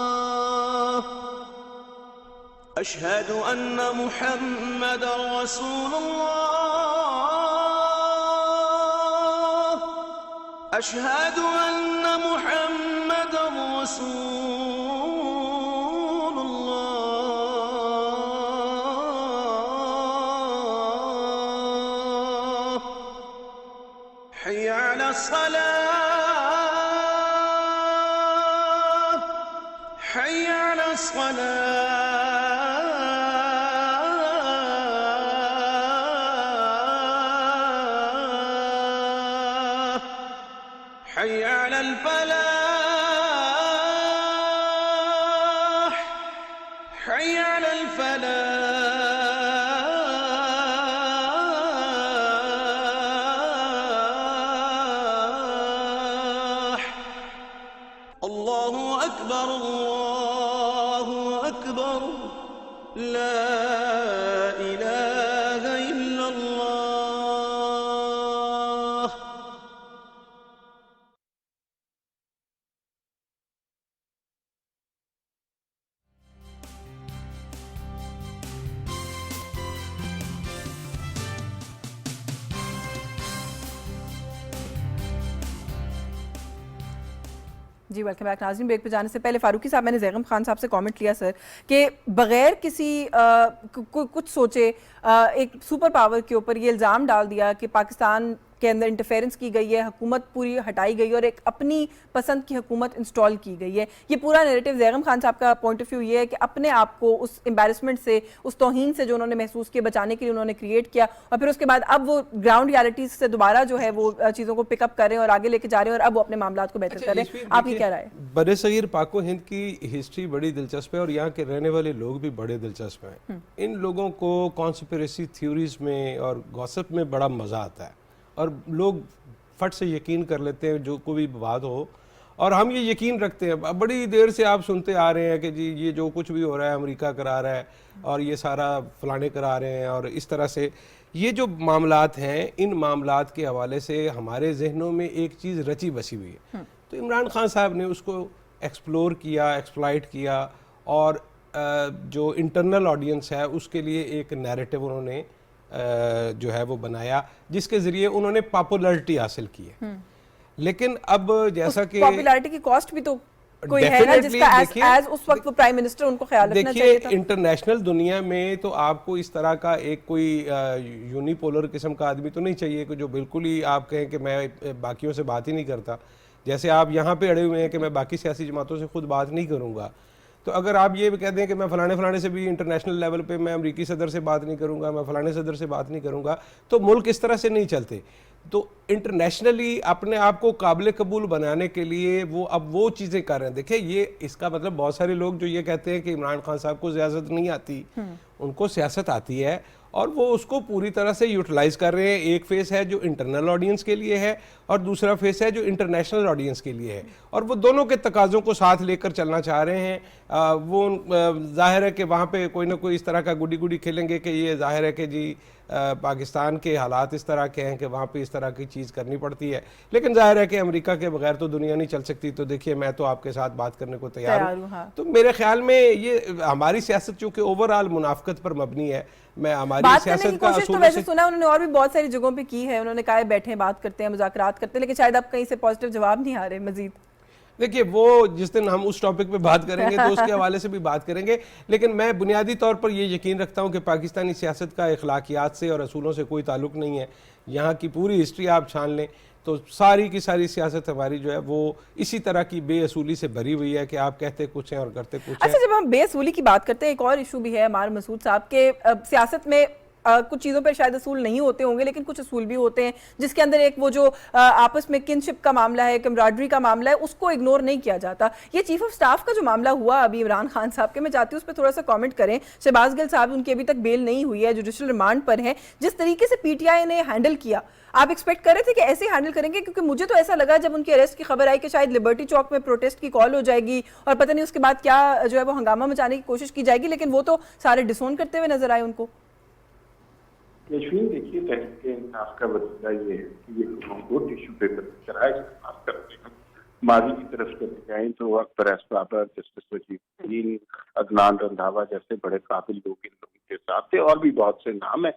الله أشهد أن محمد رسول الله أشهد أن محمد رسول الله حي على الصلاة حي على الصلاة حي على الفلاح حي على الفلاح الله أكبر الله أكبر لا إله إلا الله جی ویلکم بیک ناظرین. بریک پہ جانے سے پہلے فاروقی صاحب, میں نے زیغم خان صاحب سے کامنٹ لیا سر کہ بغیر کسی کچھ سوچے ایک سپر پاور کے اوپر یہ الزام ڈال دیا کہ پاکستان کے اندر انٹرفیرنس کی گئی ہے, حکومت پوری ہٹائی گئی اور ایک اپنی پسند کی حکومت انسٹال کی گئی ہے. یہ پورا نیریٹو زیغم خان صاحب کا پوائنٹ آف ویو یہ ہے کہ اپنے آپ کو اس امبیرسمنٹ سے, اس توہین سے جو انہوں نے محسوس کیا, بچانے کے لیے انہوں نے کریٹ کیا, اور پھر اس کے بعد اب وہ گراؤنڈ ریالٹیز سے دوبارہ جو ہے وہ چیزوں کو پک اپ کر رہے ہیں اور آگے لے کے جا رہے ہیں اور اب وہ اپنے معاملات کو بہتر کر رہے ہیں. آپ یہ کیا رائے؟ بر صغیر پاک و ہند کی ہسٹری بڑی دلچسپ ہے اور یہاں کے رہنے والے لوگ بھی بڑے دلچسپ ہیں. ان لوگوں کو کانسپریسی تھیوریز میں اور گوسپ میں بڑا مزہ آتا ہے اور لوگ فٹ سے یقین کر لیتے ہیں جو کوئی بھی بات ہو, اور ہم یہ یقین رکھتے ہیں. بڑی دیر سے آپ سنتے آ رہے ہیں کہ جی یہ جو کچھ بھی ہو رہا ہے امریکہ کرا رہا ہے اور یہ سارا فلانے کرا رہے ہیں, اور اس طرح سے یہ جو معاملات ہیں, ان معاملات کے حوالے سے ہمارے ذہنوں میں ایک چیز رچی بسی ہوئی ہے. تو عمران خان صاحب نے اس کو ایکسپلور کیا, ایکسپلائٹ کیا, اور جو انٹرنل آڈینس ہے اس کے لیے ایک نیریٹو انہوں نے جو ہے وہ بنایا جس کے ذریعے انہوں نے پاپولرٹی حاصل کی ہے. لیکن اب جیسا کہ پاپولرٹی کی کاسٹ بھی تو کوئی ہے نا جس کا ایز اس وقت وہ پرائم منسٹر ان کو خیال رکھنا چاہیے تھا. انٹرنیشنل دنیا میں تو آپ کو اس طرح کا ایک کوئی یونیپولر قسم کا آدمی تو نہیں چاہیے کہ جو بالکل ہی آپ کہیں کہ میں باقیوں سے بات ہی نہیں کرتا, جیسے آپ یہاں پہ اڑے ہوئے ہیں کہ میں باقی سیاسی جماعتوں سے خود بات نہیں کروں گا. تو اگر آپ یہ بھی کہتے ہیں کہ میں فلانے سے بھی انٹرنیشنل لیول پہ میں امریکی صدر سے بات نہیں کروں گا, میں فلانے صدر سے بات نہیں کروں گا, تو ملک اس طرح سے نہیں چلتے. تو انٹرنیشنلی اپنے آپ کو قابل قبول بنانے کے لیے وہ اب وہ چیزیں کر رہے ہیں. دیکھیں یہ اس کا مطلب بہت سارے لوگ جو یہ کہتے ہیں کہ عمران خان صاحب کو سیاست نہیں آتی, ان کو سیاست آتی ہے اور وہ اس کو پوری طرح سے یوٹیلائز کر رہے ہیں. ایک فیس ہے جو انٹرنل آڈینس کے لیے ہے اور دوسرا فیس ہے جو انٹرنیشنل آڈینس کے لیے ہے, اور وہ دونوں کے تقاضوں کو ساتھ لے کر چلنا چاہ رہے ہیں. وہ ظاہر ہے کہ وہاں پہ کوئی نہ کوئی اس طرح کا گڈی گڈی کھیلیں گے کہ یہ ظاہر ہے کہ جی پاکستان کے حالات اس طرح کے ہیں کہ وہاں پہ اس طرح کی چیز کرنی پڑتی ہے, لیکن ظاہر ہے کہ امریکہ کے بغیر تو دنیا نہیں چل سکتی. تو دیکھیے میں تو آپ کے ساتھ بات کرنے کو تیار ہوں. تو میرے خیال میں یہ ہماری سیاست چونکہ اوور آل منافقت پر مبنی ہے, میں ہماری سیاست کا کوشش تو ویسے سنا انہوں نے اور بھی بہت ساری جگہوں پہ کی ہے. انہوں نے کہا ہے بیٹھے بات کرتے ہیں, مذاکرات کرتے ہیں, لیکن شاید اب کہیں سے پازیٹیو جواب نہیں آ رہے مزید. دیکھیے وہ جس دن ہم اس ٹاپک پہ بات کریں گے تو اس کے حوالے سے بھی بات کریں گے, لیکن میں بنیادی طور پر یہ یقین رکھتا ہوں کہ پاکستانی سیاست کا اخلاقیات سے اور اصولوں سے کوئی تعلق نہیں ہے. یہاں کی پوری ہسٹری آپ چھان لیں تو ساری کی ساری سیاست ہماری جو ہے وہ اسی طرح کی بے اصولی سے بھری ہوئی ہے کہ آپ کہتے کچھ ہیں اور کرتے کچھ ہیں. اچھا جب ہم بے اصولی کی بات کرتے ہیں, ایک اور ایشو بھی ہے ہمارے مسعود صاحب کے سیاست میں کچھ چیزوں پر شاید اصول نہیں ہوتے ہوں گے لیکن کچھ اصول بھی ہوتے ہیں جس کے اندر ایک وہ جو آپس میں کنشپ کا معاملہ ہے, کمراڈری کا معاملہ ہے, اس کو اگنور نہیں کیا جاتا. یہ چیف آف سٹاف کا جو معاملہ ہوا ابھی عمران خان صاحب کے, میں چاہتی ہوں اس پہ تھوڑا سا کامنٹ کریں. شہباز گل صاحب ان کی ابھی تک بیل نہیں ہوئی ہے, جوڈیشل ریمانڈ پر ہیں. جس طریقے سے پی ٹی آئی نے ہینڈل کیا, آپ ایکسپیکٹ کر رہے تھے کہ ایسے ہی ہینڈل کریں گے؟ کیونکہ مجھے تو ایسا لگا جب ان کی اریسٹ کی خبر آئی کہ شاید لبرٹی چوک میں پروٹیسٹ کی کال ہو جائے گی اور پتہ نہیں اس کے بعد کیا جو ہے وہ ہنگامہ مچانے کی کوشش کی جائے گی, لیکن وہ تو سارے ڈسون کرتے ہوئے نظر آئے ان کو. یشوین دیکھیے تحریک انصاف کا وسیلہ یہ ہے کہ یہ کو ٹیشو پیپر کی طرح استعمال کرتے ہیں. ماضی کی طرف چلے جائیں تو اکبر ایس بابر, جسٹس وجید الدین, عدنان رندھاوا جیسے بڑے قابل لوگ ان لوگوں کے ساتھ تھے, اور بھی بہت سے نام ہیں,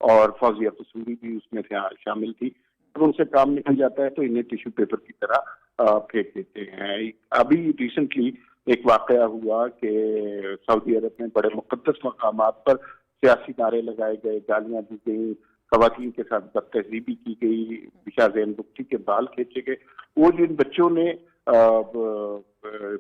اور فوزیہ قصوری بھی اس میں شامل تھی. جب ان سے کام نکل جاتا ہے تو انہیں ٹیشو پیپر کی طرح پھینک دیتے ہیں. ابھی ریسنٹلی ایک واقعہ ہوا کہ سعودی عرب میں بڑے مقدس مقامات پر سیاسی نعرے لگائے گئے, گالیاں دی گئیں, خواتین کے ساتھ بد تہذیبی کی گئی, بشا زین بگٹی کے بال کھینچے گئے. وہ جن بچوں نے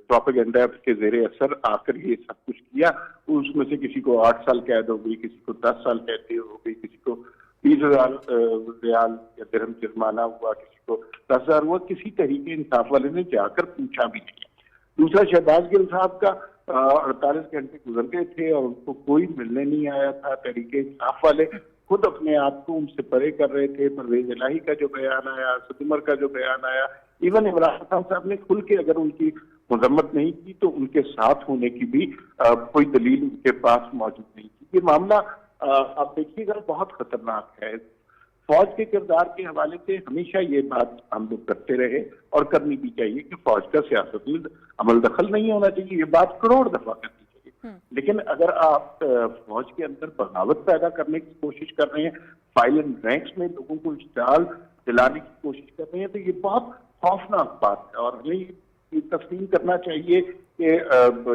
پروپیگنڈا کے زیر اثر آ کر یہ سب کچھ کیا, اس میں سے کسی کو 8 سال قید ہو گئی, کسی کو 10 سال قید ہو گئی, کسی کو 20,000 ریال یا درہم جرمانہ ہوا, کسی کو 10,000 ہوا. کسی تحریک انصاف والے نے جا کر پوچھا بھی نہیں. دوسرا شہباز گل صاحب کا 48 گھنٹے گزر گئے تھے اور ان کو کوئی ملنے نہیں آیا تھا. تحریک انصاف والے خود اپنے آپ کو ان سے پرے کر رہے تھے. پرویز الہی کا جو بیان آیا, اسد عمر کا جو بیان آیا, ایون عمران خان صاحب نے کھل کے اگر ان کی مذمت نہیں کی تو ان کے ساتھ ہونے کی بھی کوئی دلیل ان کے پاس موجود نہیں تھی. یہ معاملہ آپ دیکھیے گا بہت خطرناک ہے. فوج کے کردار کے حوالے سے ہمیشہ یہ بات ہم لوگ کرتے رہے اور کرنی بھی چاہیے کہ فوج کا سیاست میں عمل دخل نہیں ہونا چاہیے. یہ بات کروڑ دفعہ کرنی چاہیے, لیکن اگر آپ فوج کے اندر بغاوت پیدا کرنے کی کوشش کر رہے ہیں, فائل اینڈ رینکس میں لوگوں کو اشتعال دلانے کی کوشش کر رہے ہیں, تو یہ بہت خوفناک بات ہے. اور ہمیں تسلیم کرنا چاہیے کہ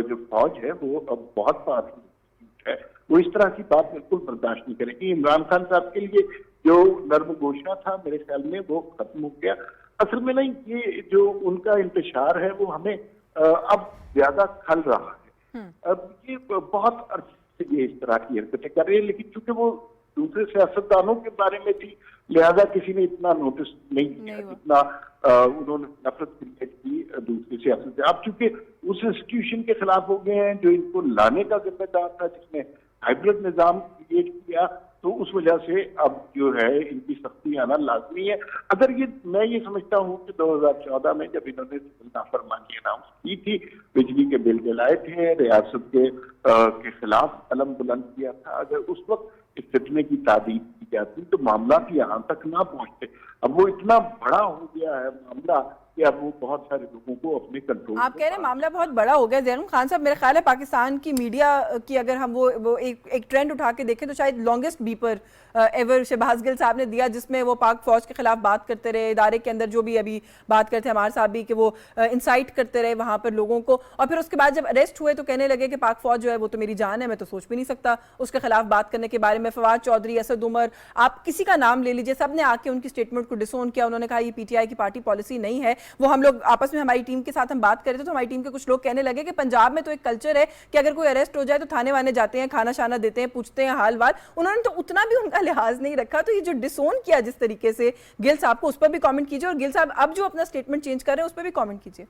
جو فوج ہے وہ اب بہت پاورفل ہے، وہ اس طرح کی بات بالکل برداشت نہیں کرے گی۔ عمران خان صاحب کے لیے جو نرم گوشہ تھا میرے خیال میں وہ ختم ہو گیا۔ اصل میں نہیں، یہ جو ان کا انتشار ہے وہ ہمیں اب زیادہ کھل رہا ہے۔ اب یہ بہت عرصے سے یہ اس طرح کی حرکتیں کر رہے ہیں، لیکن چونکہ وہ دوسرے سیاستدانوں کے بارے میں تھی لہذا کسی نے اتنا نوٹس نہیں کیا جتنا انہوں نے نفرت کریٹ کی دوسری سیاست سے۔ اب چونکہ اس انسٹیٹیوشن کے خلاف ہو گئے ہیں جو ان کو لانے کا ذمہ دار تھا، جس نے ہائبرڈ نظام کریٹ کیا، تو اس وجہ سے اب جو ہے ان کی سختی آنا لازمی ہے۔ اگر میں یہ سمجھتا ہوں کہ 2014 میں جب انہوں نے نافرمانی اناؤنس کی تھی، بجلی کے بل جلائے تھے، ریاست کے خلاف علم بلند کیا تھا، اگر اس وقت اس فتنے کی تعدیل کی جاتی تو معاملات یہاں تک نہ پہنچتے۔ اب وہ اتنا بڑا ہو گیا ہے معاملہ کہ اب وہ بہت سارے لوگوں کو اپنے کنٹرول۔ آپ کہہ رہے ہیں معاملہ بہت بڑا ہو گیا۔ زیرم خان صاحب، میرا خیال ہے پاکستان کی میڈیا کی اگر ہم وہ ایک ٹرینڈ اٹھا کے دیکھیں تو شاید لانگسٹ بیپر ایور شہباز گل صاحب نے دیا، جس میں وہ پاک فوج کے خلاف بات کرتے رہے، ادارے کے اندر جو بھی ابھی بات کرتے ہیں ہمارے صاحب بھی، کہ وہ انسائٹ کرتے رہے وہاں پر لوگوں کو، اور پھر اس کے بعد جب اریسٹ ہوئے تو کہنے لگے کہ پاک فوج جو ہے وہ تو میری جان ہے، میں تو سوچ بھی نہیں سکتا اس کے خلاف بات کرنے کے بارے میں۔ فواد چودھری، اسد عمر، آپ کسی کا نام لے لیجئے، سب نے آ کے ان کی سٹیٹمنٹ کو ڈسون کیا۔ انہوں نے کہا یہ پی ٹی آئی کی پارٹی پالیسی نہیں ہے۔ وہ ہم لوگ آپس میں ہماری ٹیم کے ساتھ ہم بات کر رہے تھے تو ہماری ٹیم کے کچھ لوگ کہنے لگے کہ پنجاب میں تو ایک کلچر ہے کہ اگر کوئی اریسٹ ہو جائے تو تھانے وانے جاتے ہیں، کھانا شانا دیتے ہیں، پوچھتے ہیں حال وال۔ انہوں نے تو اتنا بھی ان کا لحاظ نہیں رکھا۔ تو یہ جو ڈسون کیا جس طریقے سے گل صاحب کو، اس پر بھی کامنٹ کیجئے، اور گل صاحب اب جو اپنا سٹیٹمنٹ چینج کر رہے ہیں اس پر بھی کامنٹ کیجئے۔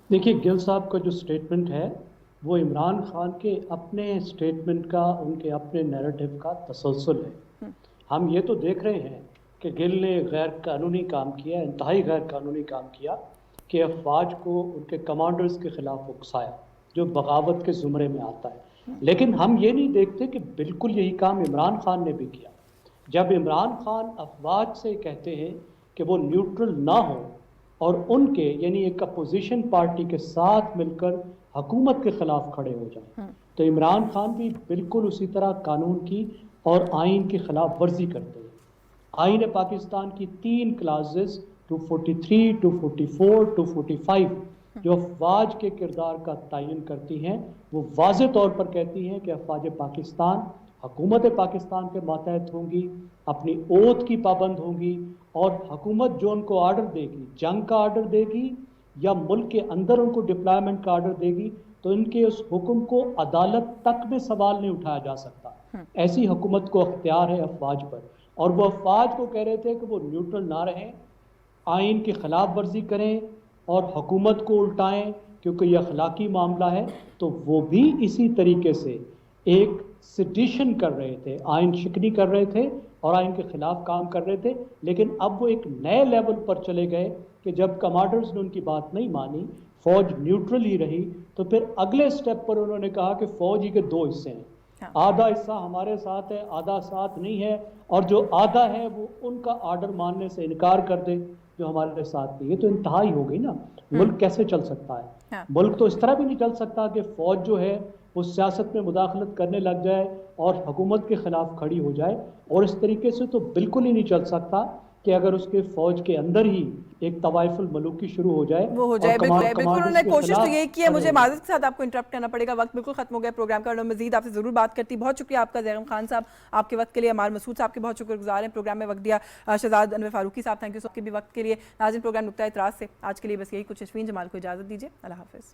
دیکھیے، گل صاحب کا جو سٹیٹمنٹ ہے وہ عمران خان کے اپنے سٹیٹمنٹ کا، ان کے اپنے نیریٹو کا تسلسل ہے۔ ہم یہ تو دیکھ رہے ہیں کہ گل نے غیر قانونی کام کیا، انتہائی غیر قانونی کام کیا کہ افواج کو ان کے کمانڈرز کے خلاف اکسایا، جو بغاوت کے زمرے میں آتا ہے۔ لیکن ہم یہ نہیں دیکھتے کہ بالکل یہی کام عمران خان نے بھی کیا۔ جب عمران خان افواج سے کہتے ہیں کہ وہ نیوٹرل نہ ہو اور ان کے یعنی ایک اپوزیشن پارٹی کے ساتھ مل کر حکومت کے خلاف کھڑے ہو جائیں، تو عمران خان بھی بالکل اسی طرح قانون کی اور آئین کی خلاف ورزی کرتے ہیں۔ آئین پاکستان کی 3 کلازز 243, 244, 245 جو افواج کے کردار کا تعین کرتی ہیں، وہ واضح طور پر کہتی ہیں کہ افواج پاکستان حکومت پاکستان کے ماتحت ہوں گی، اپنی اوتھ کی پابند ہوں گی، اور حکومت جو ان کو آرڈر دے گی، جنگ کا آرڈر دے گی یا ملک کے اندر ان کو ڈپلائمنٹ کا آرڈر دے گی، تو ان کے اس حکم کو عدالت تک میں سوال نہیں اٹھایا جا سکتا۔ ایسی حکومت کو اختیار ہے افواج پر، اور وہ افواج کو کہہ رہے تھے کہ وہ نیوٹرل نہ رہیں، آئین کی خلاف ورزی کریں اور حکومت کو الٹائیں کیونکہ یہ اخلاقی معاملہ ہے۔ تو وہ بھی اسی طریقے سے ایک سیڈیشن کر رہے تھے، آئین شکنی کر رہے تھے اور آئین کے خلاف کام کر رہے تھے۔ لیکن اب وہ ایک نئے لیول پر چلے گئے کہ جب کمانڈرز نے ان کی بات نہیں مانی، فوج نیوٹرل ہی رہی، تو پھر اگلے سٹیپ پر انہوں نے کہا کہ فوج ہی کے 2 حصے ہیں، آدھا حصہ ہمارے ساتھ ہے، آدھا ساتھ نہیں ہے، اور جو آدھا ہے وہ ان کا آرڈر ماننے سے انکار کر دے جو ہمارے ساتھ نہیں ہے۔ تو انتہائی ہو گئی نا، ملک کیسے چل سکتا ہے؟ ملک تو اس طرح بھی نہیں چل سکتا کہ فوج جو ہے وہ سیاست میں مداخلت کرنے لگ جائے اور حکومت کے خلاف کھڑی ہو جائے، اور اس طریقے سے تو بالکل ہی نہیں چل سکتا کہ اگر اس کے فوج کے اندر ہی ایک طوائف الملوکی شروع ہو جائے وہ ہو جائے۔ بالکل انہوں نے کوشش تو یہی کی ہے۔ مجھے معذرت کے ساتھ آپ کو انٹرپٹ کرنا پڑے گا، وقت بالکل ختم ہو گیا پروگرام کا، مزید آپ سے ضرور بات کرتی۔ بہت شکریہ آپ کا زیرم خان صاحب، آپ کے وقت کے لیے۔ عمار مسعود صاحب کے بہت شکر گزار ہیں، پروگرام میں وقت دیا۔ شہزاد انور فاروقی صاحب، تھینک یو سب کے بھی وقت کے لیے۔ ناظرین، پروگرام نقطہ اعتراض سے آج کے لیے بس یہی کچھ۔ اشفین جمال کو اجازت دیجیے، اللہ حافظ۔